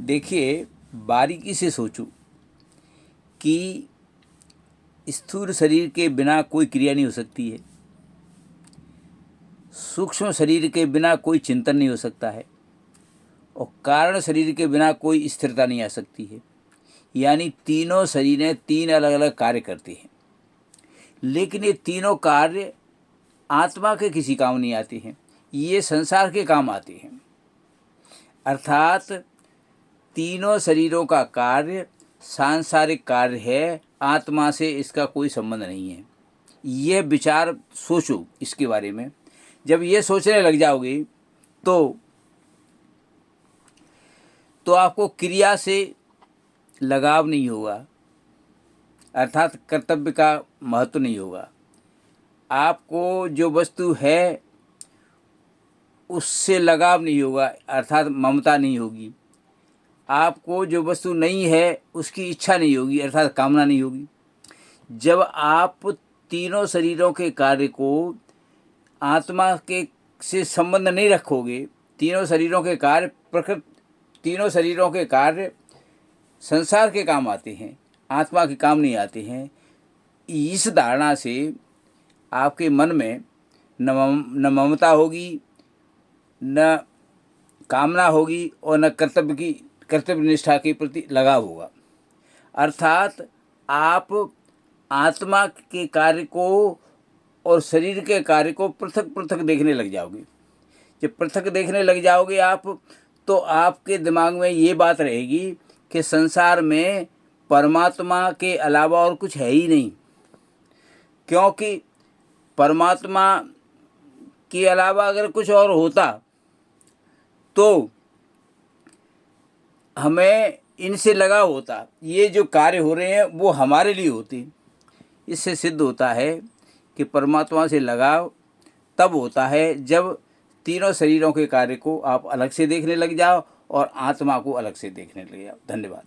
देखिए, बारीकी से सोचो कि स्थूल शरीर के बिना कोई क्रिया नहीं हो सकती है, सूक्ष्म शरीर के बिना कोई चिंतन नहीं हो सकता है और कारण शरीर के बिना कोई स्थिरता नहीं आ सकती है। यानी तीनों शरीरें तीन अलग अलग कार्य करते हैं, लेकिन ये तीनों कार्य आत्मा के किसी काम नहीं आते हैं, ये संसार के काम आते हैं। अर्थात तीनों शरीरों का कार्य सांसारिक कार्य है, आत्मा से इसका कोई संबंध नहीं है। यह विचार सोचो इसके बारे में। जब ये सोचने लग जाओगे तो आपको क्रिया से लगाव नहीं होगा, अर्थात कर्तव्य का महत्व नहीं होगा। आपको जो वस्तु है उससे लगाव नहीं होगा, अर्थात ममता नहीं होगी। आपको जो वस्तु नहीं है उसकी इच्छा नहीं होगी, अर्थात कामना नहीं होगी। जब आप तीनों शरीरों के कार्य को आत्मा के से संबंध नहीं रखोगे, तीनों शरीरों के कार्य तीनों शरीरों के कार्य संसार के काम आते हैं, आत्मा के काम नहीं आते हैं। इस धारणा से आपके मन में न ममता होगी, न कामना होगी और न कर्तव्य निष्ठा के प्रति लगाव होगा। अर्थात आप आत्मा के कार्य को और शरीर के कार्य को पृथक पृथक देखने लग जाओगे। जब पृथक देखने लग जाओगे आप, तो आपके दिमाग में ये बात रहेगी कि संसार में परमात्मा के अलावा और कुछ है ही नहीं, क्योंकि परमात्मा के अलावा अगर कुछ और होता तो हमें इनसे लगाव होता। ये जो कार्य हो रहे हैं वो हमारे लिए होते। इससे सिद्ध होता है कि परमात्मा से लगाव तब होता है जब तीनों शरीरों के कार्य को आप अलग से देखने लग जाओ और आत्मा को अलग से देखने लग जाओ। धन्यवाद।